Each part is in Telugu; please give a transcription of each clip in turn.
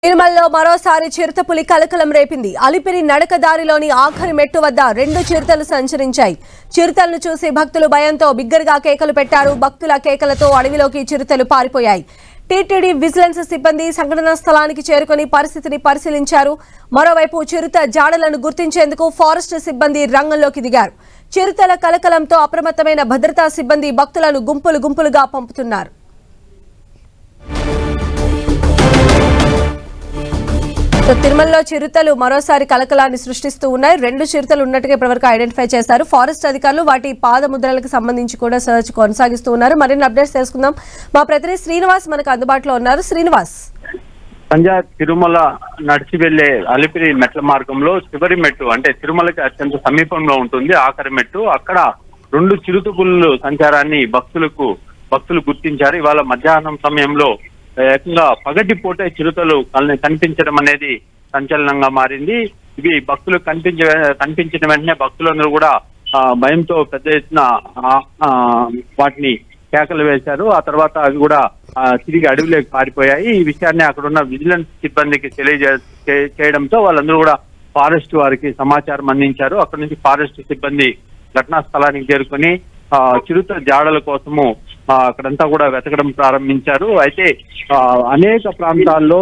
నిర్మల్లో మరోసారి చిరుతపులి కలకలం రేపింది. అలిపిరి నడకదారిలోని ఆఖరి మెట్టు వద్ద 2 చిరుతలు సంచరించాయి. చిరుతలను చూసి భక్తులు భయంతో బిగ్గరగా కేకలు పెట్టారు. భక్తుల కేకలతో అడవిలోకి చిరుతలు పారిపోయాయి. టీటీడీ విజిలెన్స్ సిబ్బంది సంఘటనా స్థలానికి చేరుకుని పరిస్థితిని పరిశీలించారు. మరోవైపు చిరుత జాడలను గుర్తించేందుకు ఫారెస్ట్ సిబ్బంది రంగంలోకి దిగారు. చిరుతల కలకలంతో అప్రమత్తమైన భద్రతా సిబ్బంది భక్తులను గుంపులుగా పంపుతున్నారు. తిరుమలలో చిరుతలు మరోసారి కలకలాన్ని సృష్టిస్తూ ఉన్నాయి. 2 చిరుతలు ఉన్నట్టుగా ఇప్పటివరకు ఐడెంటిఫై చేశారు. ఫారెస్ట్ అధికారులు వాటి పాదముద్రలకు సంబంధించి కూడా సర్చ్ కొనసాగిస్తూ ఉన్నారు. మరిన్ని అప్డేట్స్ తెలుసుకుందాం. మా ప్రతినిధి శ్రీనివాస్ మనకు అందుబాటులో ఉన్నారు. శ్రీనివాస్, పంజాబ్ తిరుమల నడిచి వెళ్లే అలిపిరి మెట్ల మార్గంలో చివరి మెట్టు అంటే తిరుమలకి అత్యంత సమీపంలో ఉంటుంది ఆఖరి మెట్టు. అక్కడ 2 చిరుతపులుల సంచారాన్ని భక్తులు గుర్తించారు. ఇవాళ మధ్యాహ్నం సమయంలో ఏకంగా పగటిపూటే చిరుతలు కనిపించడం అనేది సంచలనంగా మారింది. ఇవి భక్తులు కనిపించిన వెంటనే భక్తులందరూ కూడా భయంతో పెద్ద ఎత్తున వాటిని కేకలు వేశారు. ఆ తర్వాత అవి కూడా తిరిగి అడవిలోకి పారిపోయాయి. ఈ విషయాన్ని అక్కడ ఉన్న విజిలెన్స్ సిబ్బందికి చేయడంతో వాళ్ళందరూ కూడా ఫారెస్ట్ వారికి సమాచారం అందించారు. అక్కడ నుంచి ఫారెస్ట్ సిబ్బంది ఘటనా స్థలానికి చేరుకుని చిరుత జాడల కోసము అక్కడంతా కూడా వెతకడం ప్రారంభించారు. అయితే అనేక ప్రాంతాల్లో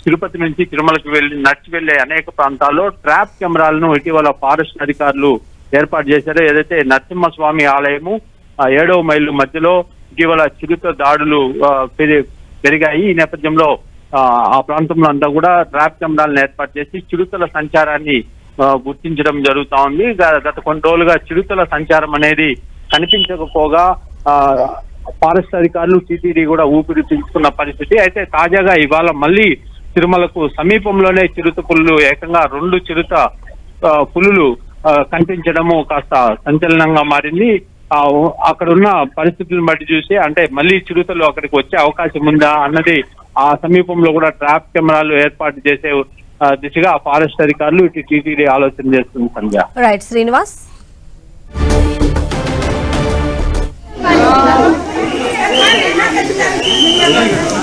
తిరుపతి నుంచి తిరుమలకు నడిచి వెళ్లే అనేక ప్రాంతాల్లో ట్రాప్ కెమెరాలను ఇటీవల ఫారెస్ట్ అధికారులు ఏర్పాటు చేశారు. ఏదైతే నరసింహస్వామి ఆలయము 7వ మైలు మధ్యలో ఇటీవల చిరుత దాడులు పెరిగాయి. ఈ నేపథ్యంలో ఆ ప్రాంతంలో అంతా కూడా ట్రాప్ కెమెరాలను ఏర్పాటు చేసి చిరుతల సంచారాన్ని గుర్తించడం జరుగుతా ఉంది. గత కొన్ని రోజులుగా చిరుతల సంచారం అనేది కనిపించకపోగా ఫారెస్ట్ అధికారులు టీటీడీ కూడా ఊపిరి పీల్చుకున్న పరిస్థితి. అయితే తాజాగా ఇవాళ మళ్ళీ తిరుమలకు సమీపంలోనే చిరుత పులులు ఏకంగా 2 చిరుత పులులు కనిపించడము కాస్త సంచలనంగా మారింది. అక్కడ ఉన్న పరిస్థితులను బట్టి చూసి అంటే మళ్ళీ చిరుతలు అక్కడికి వచ్చే అవకాశం ఉందా అన్నది ఆ సమీపంలో కూడా ట్రాప్ కెమెరాలు ఏర్పాటు చేసే దిశగా ఫారెస్ట్ అధికారులు ఇటు టీటీడీ ఆలోచన చేస్తుంది. సంధ్య. రైట్ శ్రీనివాస్. Thank you.